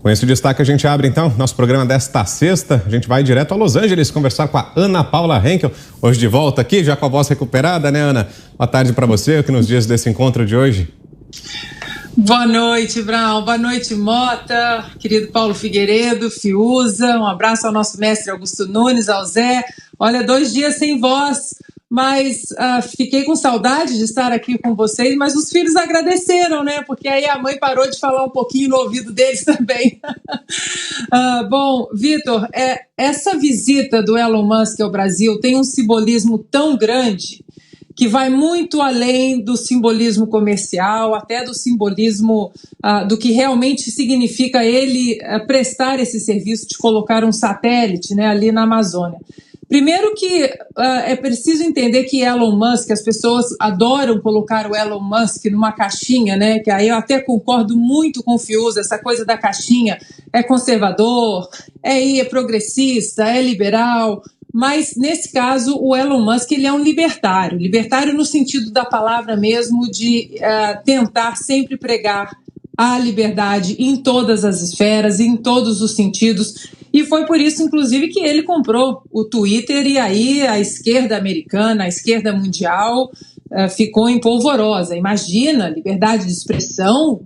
Com esse destaque, a gente abre, então, nosso programa desta sexta. A gente vai direto a Los Angeles conversar com a Ana Paula Henkel. Hoje de volta aqui, já com a voz recuperada, né, Ana? Boa tarde para você, o que nos diz desse encontro de hoje? Boa noite, Brown. Boa noite, Mota, querido Paulo Figueiredo, Fiuza. Um abraço ao nosso mestre Augusto Nunes, ao Zé. Olha, 2 dias sem voz, mas fiquei com saudade de estar aqui com vocês, mas os filhos agradeceram, né? Porque aí a mãe parou de falar um pouquinho no ouvido deles também. Bom, Vitor, essa visita do Elon Musk ao Brasil tem um simbolismo tão grande que vai muito além do simbolismo comercial, até do simbolismo do que realmente significa ele prestar esse serviço de colocar um satélite, né, ali na Amazônia. Primeiro que é preciso entender que Elon Musk, as pessoas adoram colocar o Elon Musk numa caixinha, né? Que aí eu até concordo muito com o Fiuza, essa coisa da caixinha é conservador, é progressista, é liberal. Mas, nesse caso, o Elon Musk ele é um libertário no sentido da palavra mesmo, de tentar sempre pregar a liberdade em todas as esferas, em todos os sentidos. E foi por isso, inclusive, que ele comprou o Twitter e aí a esquerda americana, a esquerda mundial ficou em polvorosa. Imagina, liberdade de expressão,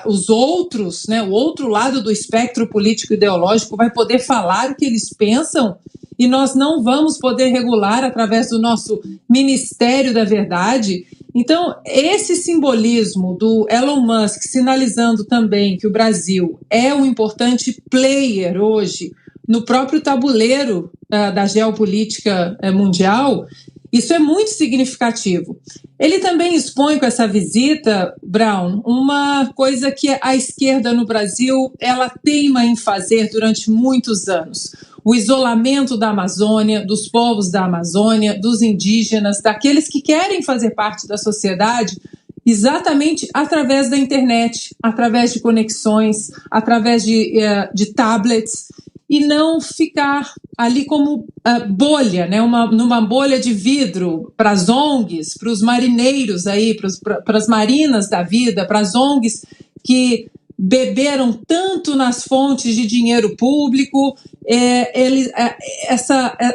os outros, né, o outro lado do espectro político ideológico vai poder falar o que eles pensam e nós não vamos poder regular através do nosso Ministério da Verdade. Então, esse simbolismo do Elon Musk sinalizando também que o Brasil é um importante player hoje no próprio tabuleiro da geopolítica mundial, isso é muito significativo. Ele também expõe com essa visita, Brown, uma coisa que a esquerda no Brasil ela teima em fazer durante muitos anos. O isolamento da Amazônia, dos povos da Amazônia, dos indígenas, daqueles que querem fazer parte da sociedade, exatamente através da internet, através de conexões, através de tablets, e não ficar ali como bolha, né? Numa bolha de vidro para as ONGs, para os marineiros aí, para as marinas da vida, para as ONGs que beberam tanto nas fontes de dinheiro público.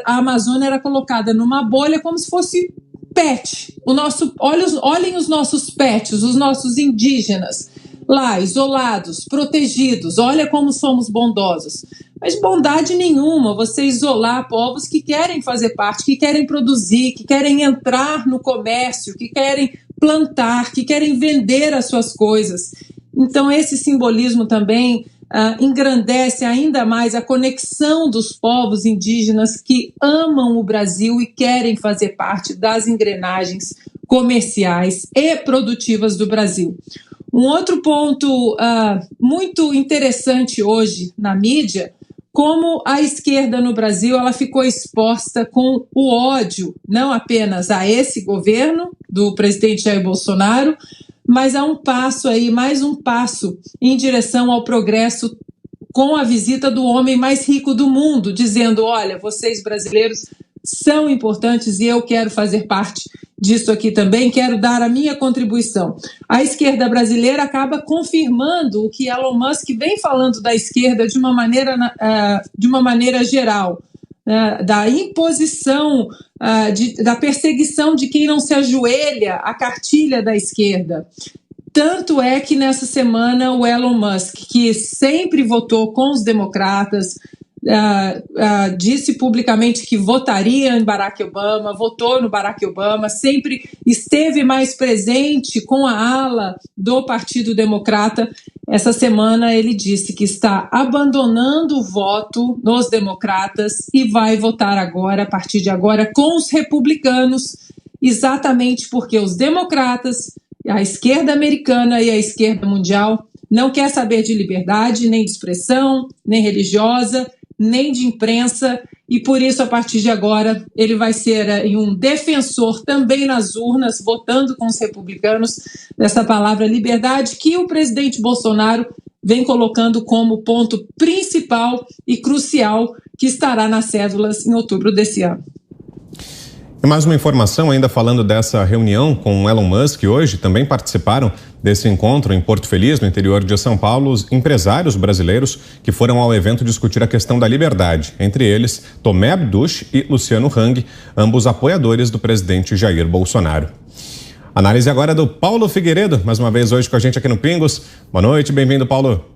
A Amazônia era colocada numa bolha como se fosse pet. Olhem os nossos pets, os nossos indígenas, lá, isolados, protegidos. Olha como somos bondosos. Mas bondade nenhuma, você isolar povos que querem fazer parte, que querem produzir, que querem entrar no comércio, que querem plantar, que querem vender as suas coisas. Então, esse simbolismo também engrandece ainda mais a conexão dos povos indígenas que amam o Brasil e querem fazer parte das engrenagens comerciais e produtivas do Brasil. Um outro ponto muito interessante hoje na mídia, como a esquerda no Brasil ela ficou exposta com o ódio, não apenas a esse governo do presidente Jair Bolsonaro, mas há mais um passo em direção ao progresso com a visita do homem mais rico do mundo, dizendo, olha, vocês brasileiros são importantes e eu quero fazer parte disso aqui também, quero dar a minha contribuição. A esquerda brasileira acaba confirmando o que Elon Musk vem falando da esquerda de uma maneira geral, da imposição, da perseguição de quem não se ajoelha à cartilha da esquerda. Tanto é que nessa semana o Elon Musk, que sempre votou com os democratas, disse publicamente que votaria em Barack Obama, votou no Barack Obama, sempre esteve mais presente com a ala do Partido Democrata. Essa semana ele disse que está abandonando o voto nos democratas e vai votar agora, a partir de agora, com os republicanos, exatamente porque os democratas, a esquerda americana e a esquerda mundial não quer saber de liberdade, nem de expressão, nem religiosa, nem de imprensa, e por isso, a partir de agora, ele vai ser um defensor também nas urnas, votando com os republicanos, dessa palavra liberdade, que o presidente Bolsonaro vem colocando como ponto principal e crucial que estará nas cédulas em outubro desse ano. E mais uma informação, ainda falando dessa reunião com o Elon Musk hoje, também participaram desse encontro em Porto Feliz, no interior de São Paulo, os empresários brasileiros que foram ao evento discutir a questão da liberdade. Entre eles, Tomé Abduch e Luciano Hang, ambos apoiadores do presidente Jair Bolsonaro. Análise agora do Paulo Figueiredo, mais uma vez hoje com a gente aqui no Pingos. Boa noite, bem-vindo, Paulo.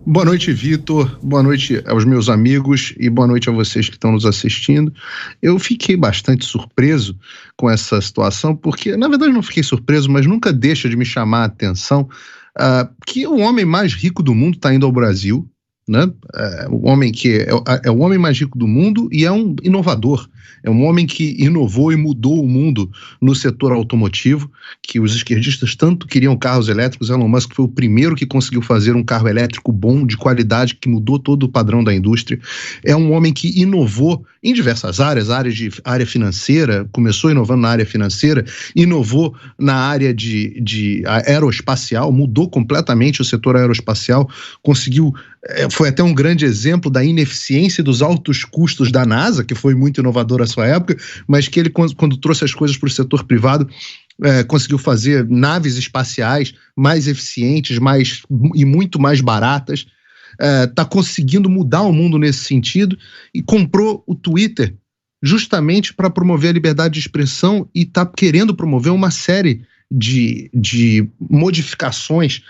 Boa noite, Vitor. Boa noite aos meus amigos e boa noite a vocês que estão nos assistindo. Eu fiquei bastante surpreso com essa situação, porque, na verdade, não fiquei surpreso, mas nunca deixa de me chamar a atenção que o homem mais rico do mundo está indo ao Brasil, né? O homem que é o homem mais rico do mundo e é um inovador. É um homem que inovou e mudou o mundo no setor automotivo, que os esquerdistas tanto queriam carros elétricos. Elon Musk foi o primeiro que conseguiu fazer um carro elétrico bom, de qualidade, que mudou todo o padrão da indústria. É um homem que inovou em diversas área financeira, começou inovando na área financeira, inovou na área de aeroespacial, mudou completamente o setor aeroespacial, conseguiu, foi até um grande exemplo da ineficiência dos altos custos da NASA, que foi muito inovador à sua época, mas que ele, quando trouxe as coisas para o setor privado, conseguiu fazer naves espaciais mais eficientes e muito mais baratas. Está conseguindo mudar o mundo nesse sentido e comprou o Twitter justamente para promover a liberdade de expressão e está querendo promover uma série de modificações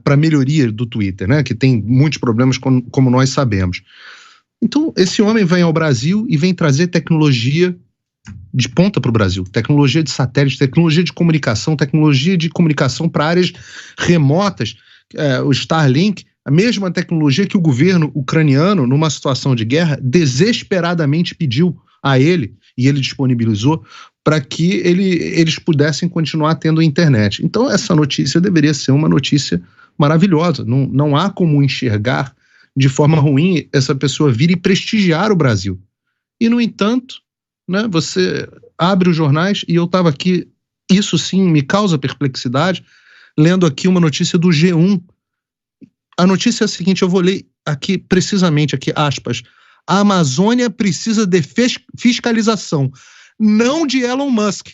para melhoria do Twitter, né, que tem muitos problemas, como nós sabemos. Então, esse homem vem ao Brasil e vem trazer tecnologia de ponta para o Brasil, tecnologia de satélite, tecnologia de comunicação para áreas remotas, o Starlink, a mesma tecnologia que o governo ucraniano, numa situação de guerra, desesperadamente pediu a ele, e ele disponibilizou, para que eles pudessem continuar tendo internet. Então, essa notícia deveria ser uma notícia maravilhosa. Não há como enxergar de forma ruim essa pessoa vir e prestigiar o Brasil. E, no entanto, né, você abre os jornais, e eu estava aqui, isso sim me causa perplexidade, lendo aqui uma notícia do G1. A notícia é a seguinte, eu vou ler aqui precisamente, aqui, aspas, a Amazônia precisa de fiscalização, não de Elon Musk,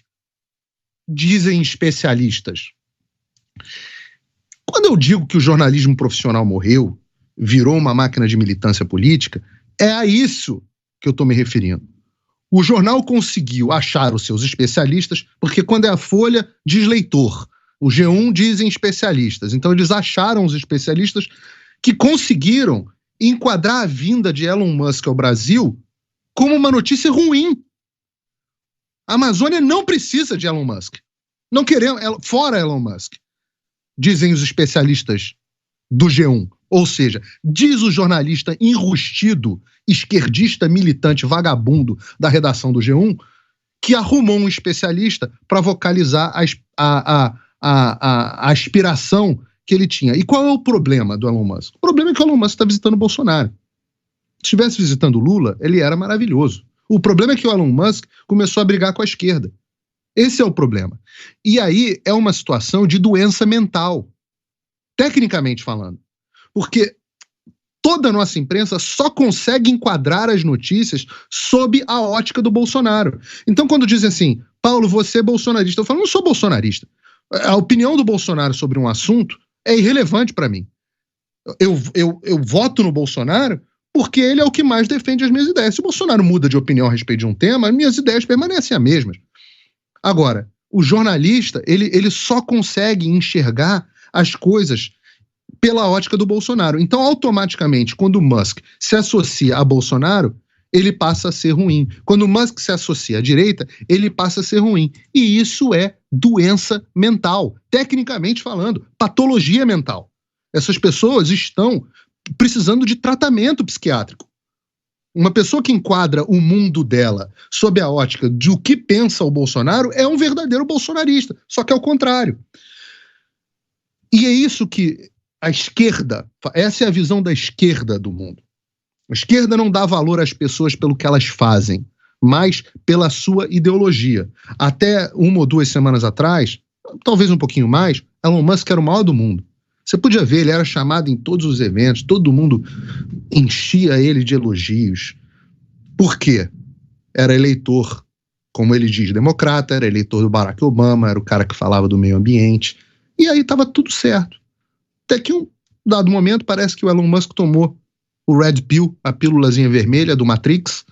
dizem especialistas. Quando eu digo que o jornalismo profissional morreu, virou uma máquina de militância política, é a isso que eu estou me referindo. O jornal conseguiu achar os seus especialistas, porque quando é a Folha, diz leitor. O G1 dizem especialistas. Então eles acharam os especialistas que conseguiram enquadrar a vinda de Elon Musk ao Brasil como uma notícia ruim. A Amazônia não precisa de Elon Musk. Não queremos, fora Elon Musk, dizem os especialistas do G1. Ou seja, diz o jornalista enrustido, esquerdista, militante, vagabundo da redação do G1, que arrumou um especialista para vocalizar a aspiração que ele tinha. E qual é o problema do Elon Musk? O problema é que o Elon Musk está visitando o Bolsonaro. Se estivesse visitando o Lula, ele era maravilhoso. O problema é que o Elon Musk começou a brigar com a esquerda. Esse é o problema. E aí é uma situação de doença mental, tecnicamente falando. Porque toda a nossa imprensa só consegue enquadrar as notícias sob a ótica do Bolsonaro. Então, quando dizem assim, Paulo, você é bolsonarista, eu falo, não sou bolsonarista. A opinião do Bolsonaro sobre um assunto é irrelevante para mim. Eu voto no Bolsonaro porque ele é o que mais defende as minhas ideias. Se o Bolsonaro muda de opinião a respeito de um tema, minhas ideias permanecem as mesmas. Agora, o jornalista, ele só consegue enxergar as coisas pela ótica do Bolsonaro. Então, automaticamente, quando o Musk se associa a Bolsonaro, ele passa a ser ruim. Quando o Musk se associa à direita, ele passa a ser ruim. E isso é doença mental, tecnicamente falando, patologia mental. Essas pessoas estão precisando de tratamento psiquiátrico. Uma pessoa que enquadra o mundo dela sob a ótica de o que pensa o Bolsonaro é um verdadeiro bolsonarista, só que é o contrário. E é isso que a esquerda, essa é a visão da esquerda do mundo. A esquerda não dá valor às pessoas pelo que elas fazem, mas pela sua ideologia. Até 1 ou 2 semanas atrás, talvez um pouquinho mais, Elon Musk era o maior do mundo. Você podia ver, ele era chamado em todos os eventos, todo mundo enchia ele de elogios. Por quê? Era eleitor como ele diz, democrata, era eleitor do Barack Obama, era o cara que falava do meio ambiente, e aí estava tudo certo. Até que um dado momento parece que o Elon Musk tomou o Red Pill, a pílulazinha vermelha do Matrix,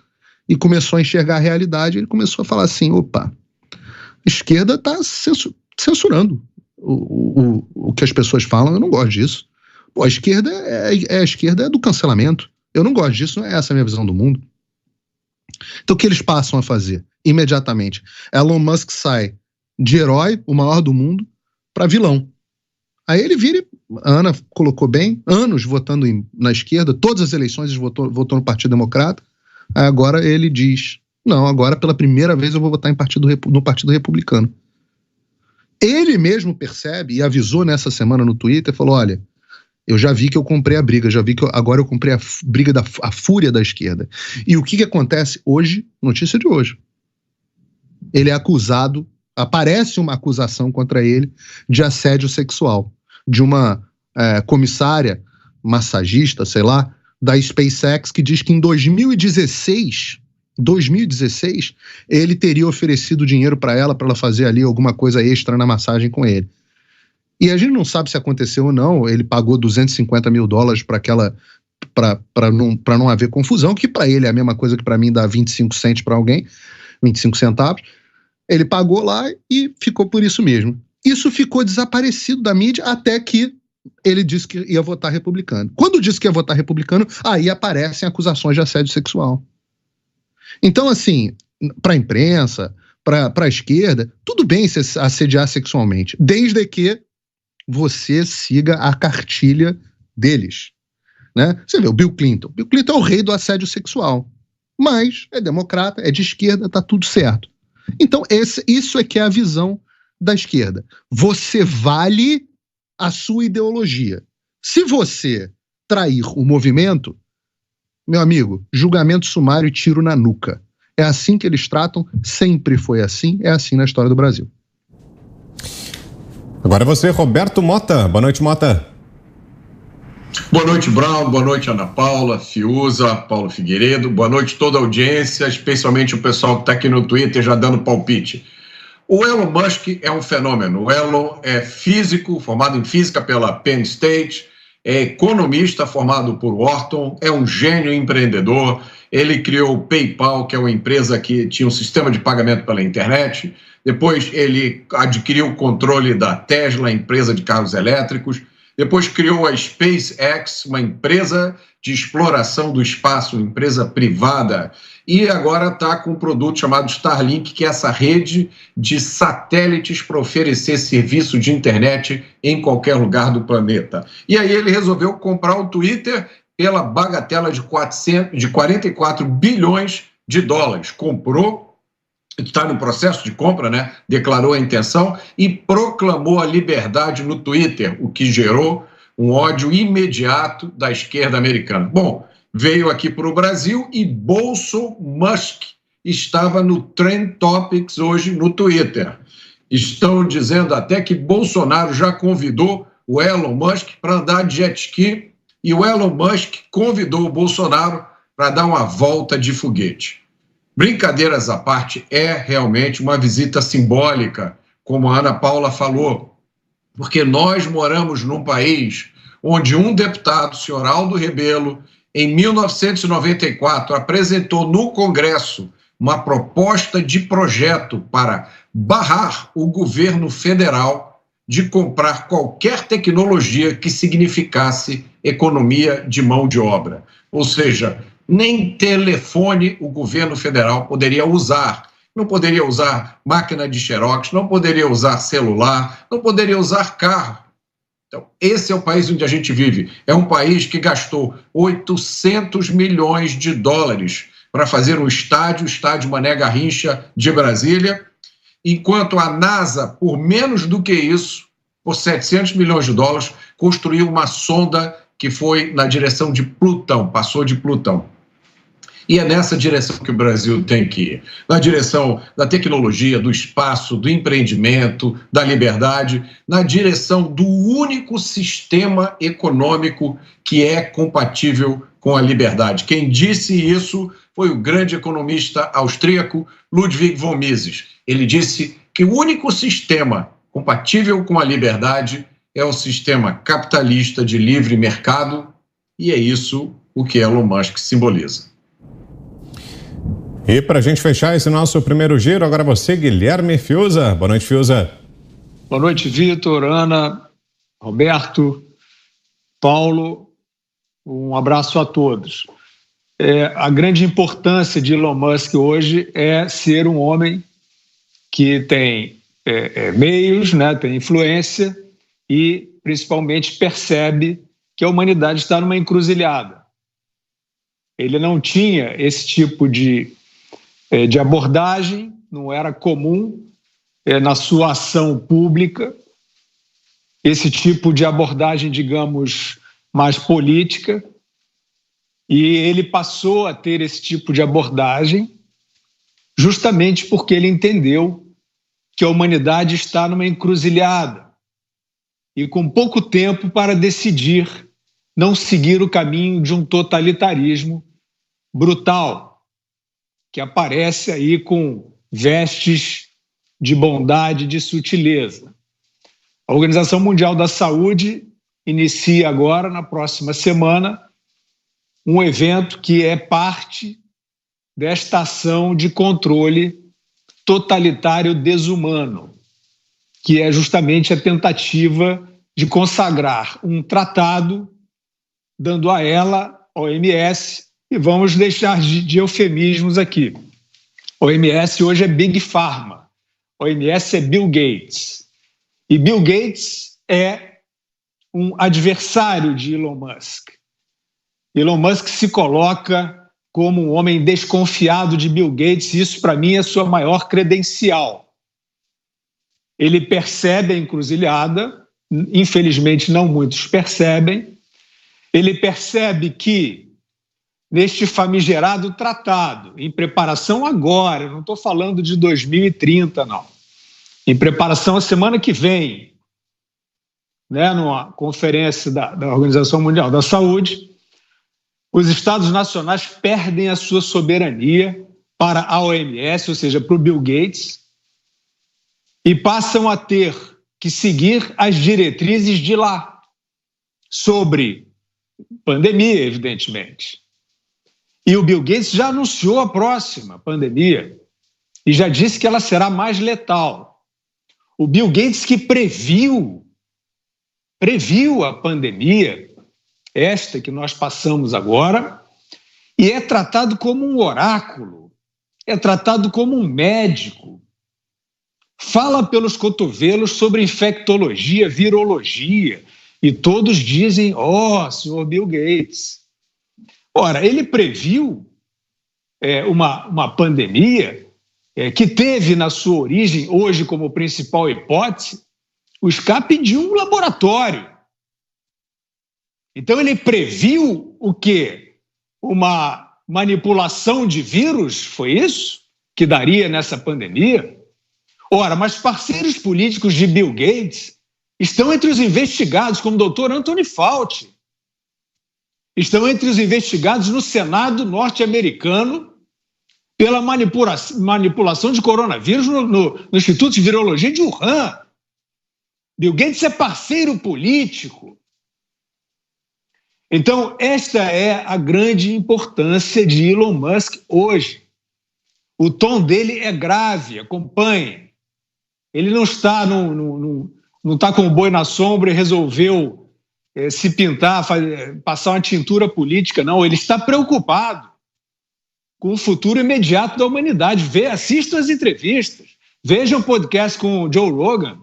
e começou a enxergar a realidade. Ele começou a falar assim, opa, a esquerda está censurando o que as pessoas falam, eu não gosto disso. Pô, a esquerda é do cancelamento, eu não gosto disso, não é essa a minha visão do mundo. Então o que eles passam a fazer? Imediatamente, Elon Musk sai de herói, o maior do mundo, para vilão. Aí ele vira, a Ana colocou bem, anos votando na esquerda, todas as eleições ele votou no Partido Democrata, aí agora ele diz, não, agora pela primeira vez eu vou votar no Partido Republicano. Ele mesmo percebe e avisou nessa semana no Twitter, falou, olha, eu já vi que eu comprei a briga, já vi que agora eu comprei a briga a fúria da esquerda. E o que acontece hoje, notícia de hoje, ele é acusado, aparece uma acusação contra ele de assédio sexual, de uma comissária, massagista, sei lá, da SpaceX, que diz que em 2016, ele teria oferecido dinheiro para ela fazer ali alguma coisa extra na massagem com ele. E a gente não sabe se aconteceu ou não, ele pagou $250 mil para não haver confusão, que para ele é a mesma coisa que para mim dá 25 cents para alguém, 25 centavos. Ele pagou lá e ficou por isso mesmo. Isso ficou desaparecido da mídia até que ele disse que ia votar republicano. Quando disse que ia votar republicano, aí aparecem acusações de assédio sexual. Então, assim, para a imprensa, para a esquerda, tudo bem se assediar sexualmente, desde que você siga a cartilha deles, né? Você vê o Bill Clinton. Bill Clinton é o rei do assédio sexual, mas é democrata, é de esquerda, tá tudo certo. Então, isso é que é a visão da esquerda. Você vale a sua ideologia. Se você trair o movimento, meu amigo, julgamento sumário e tiro na nuca. É assim que eles tratam, sempre foi assim, é assim na história do Brasil. Agora é você, Roberto Mota. Boa noite, Mota. Boa noite, Brown. Boa noite, Ana Paula, Fiuza, Paulo Figueiredo. Boa noite toda a audiência, especialmente o pessoal que está aqui no Twitter já dando palpite. O Elon Musk é um fenômeno. O Elon é físico, formado em física pela Penn State, é economista formado por Wharton, é um gênio empreendedor. Ele criou o PayPal, que é uma empresa que tinha um sistema de pagamento pela internet. Depois ele adquiriu o controle da Tesla, empresa de carros elétricos. Depois criou a SpaceX, uma empresa de exploração do espaço, uma empresa privada. E agora está com um produto chamado Starlink, que é essa rede de satélites para oferecer serviço de internet em qualquer lugar do planeta. E aí ele resolveu comprar o Twitter pela bagatela de 44 bilhões de dólares. Comprou, está no processo de compra, né? Declarou a intenção e proclamou a liberdade no Twitter, o que gerou um ódio imediato da esquerda americana. Bom, veio aqui para o Brasil e Musk estava no Trend Topics hoje no Twitter. Estão dizendo até que Bolsonaro já convidou o Elon Musk para andar de jet ski e o Elon Musk convidou o Bolsonaro para dar uma volta de foguete. Brincadeiras à parte, é realmente uma visita simbólica, como a Ana Paula falou, porque nós moramos num país onde um deputado, o senhor Aldo Rebelo, em 1994, apresentou no Congresso uma proposta de projeto para barrar o governo federal de comprar qualquer tecnologia que significasse economia de mão de obra. Ou seja, nem telefone o governo federal poderia usar. Não poderia usar máquina de xerox, não poderia usar celular, não poderia usar carro. Então, esse é o país onde a gente vive. É um país que gastou 800 milhões de dólares para fazer um estádio, o estádio Mané Garrincha de Brasília, enquanto a NASA, por menos do que isso, por 700 milhões de dólares, construiu uma sonda que foi na direção de Plutão, passou de Plutão. E é nessa direção que o Brasil tem que ir, na direção da tecnologia, do espaço, do empreendimento, da liberdade, na direção do único sistema econômico que é compatível com a liberdade. Quem disse isso foi o grande economista austríaco Ludwig von Mises. Ele disse que o único sistema compatível com a liberdade é o sistema capitalista de livre mercado, e é isso o que Elon Musk simboliza. E para a gente fechar esse nosso primeiro giro, agora você, Guilherme Fiuza. Boa noite, Fiuza. Boa noite, Vitor, Ana, Roberto, Paulo. Um abraço a todos. A grande importância de Elon Musk hoje é ser um homem que tem meios, né, tem influência e, principalmente, percebe que a humanidade está numa encruzilhada. Ele não tinha esse tipo de abordagem, não era comum na sua ação pública esse tipo de abordagem, digamos, mais política, e ele passou a ter esse tipo de abordagem justamente porque ele entendeu que a humanidade está numa encruzilhada e com pouco tempo para decidir não seguir o caminho de um totalitarismo brutal, que aparece aí com vestes de bondade, de sutileza. A Organização Mundial da Saúde inicia agora, na próxima semana, um evento que é parte desta ação de controle totalitário desumano, que é justamente a tentativa de consagrar um tratado, dando a ela, OMS, e vamos deixar de eufemismos aqui. OMS hoje é Big Pharma, OMS é Bill Gates. E Bill Gates é um adversário de Elon Musk. Elon Musk se coloca como um homem desconfiado de Bill Gates, e isso, para mim, é a sua maior credencial. Ele percebe a encruzilhada, infelizmente não muitos percebem. Ele percebe que, neste famigerado tratado, em preparação agora, eu não estou falando de 2030, não, em preparação a semana que vem, né, numa conferência da Organização Mundial da Saúde, os Estados nacionais perdem a sua soberania para a OMS, ou seja, para o Bill Gates, e passam a ter que seguir as diretrizes de lá, sobre pandemia, evidentemente. E o Bill Gates já anunciou a próxima pandemia e já disse que ela será mais letal. O Bill Gates que previu a pandemia, esta que nós passamos agora, e é tratado como um oráculo, é tratado como um médico. Fala pelos cotovelos sobre infectologia, virologia, e todos dizem, senhor Bill Gates. Ora, ele previu uma pandemia que teve na sua origem, hoje como principal hipótese, o escape de um laboratório. Então ele previu o quê? Uma manipulação de vírus, foi isso? Que daria nessa pandemia? Ora, mas parceiros políticos de Bill Gates estão entre os investigados, como o Dr. Anthony Fauci. Estão entre os investigados no Senado norte-americano pela manipulação de coronavírus no Instituto de Virologia de Wuhan. Bill Gates é parceiro político. Então, esta é a grande importância de Elon Musk hoje. O tom dele é grave, acompanhe. Ele não está com o boi na sombra e resolveu se pintar, passar uma tintura política, não. Ele está preocupado com o futuro imediato da humanidade. Assistam as entrevistas, vejam o podcast com o Joe Rogan.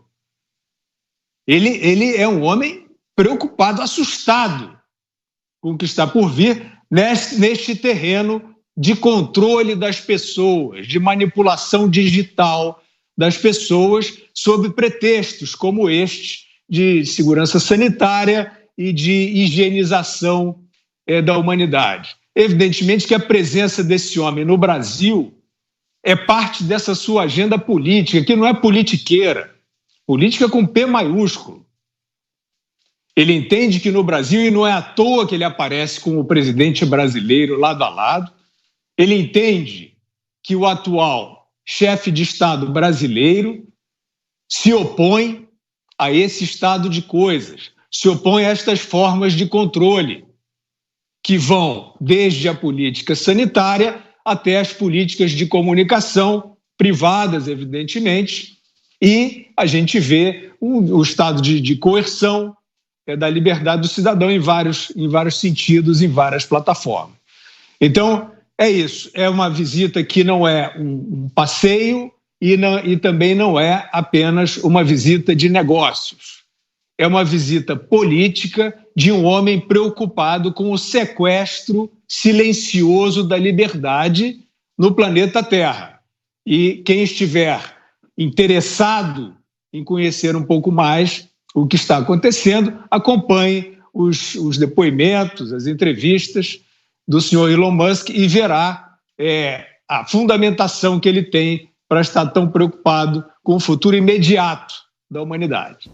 Ele é um homem preocupado, assustado com o que está por vir neste terreno de controle das pessoas, de manipulação digital das pessoas, sob pretextos como este de segurança sanitária e de higienização da humanidade. Evidentemente que a presença desse homem no Brasil é parte dessa sua agenda política, que não é politiqueira, política com P maiúsculo. Ele entende que no Brasil, e não é à toa que ele aparece com o presidente brasileiro lado a lado, ele entende que o atual chefe de Estado brasileiro se opõe a esse estado de coisas, se opõe a estas formas de controle, que vão desde a política sanitária até as políticas de comunicação, privadas, evidentemente, e a gente vê o estado de coerção da liberdade do cidadão em vários sentidos, em várias plataformas. Então, é isso. É uma visita que não é um passeio e também não é apenas uma visita de negócios. É uma visita política de um homem preocupado com o sequestro silencioso da liberdade no planeta Terra. E quem estiver interessado em conhecer um pouco mais o que está acontecendo, acompanhe os depoimentos, as entrevistas do senhor Elon Musk e verá a fundamentação que ele tem para estar tão preocupado com o futuro imediato da humanidade.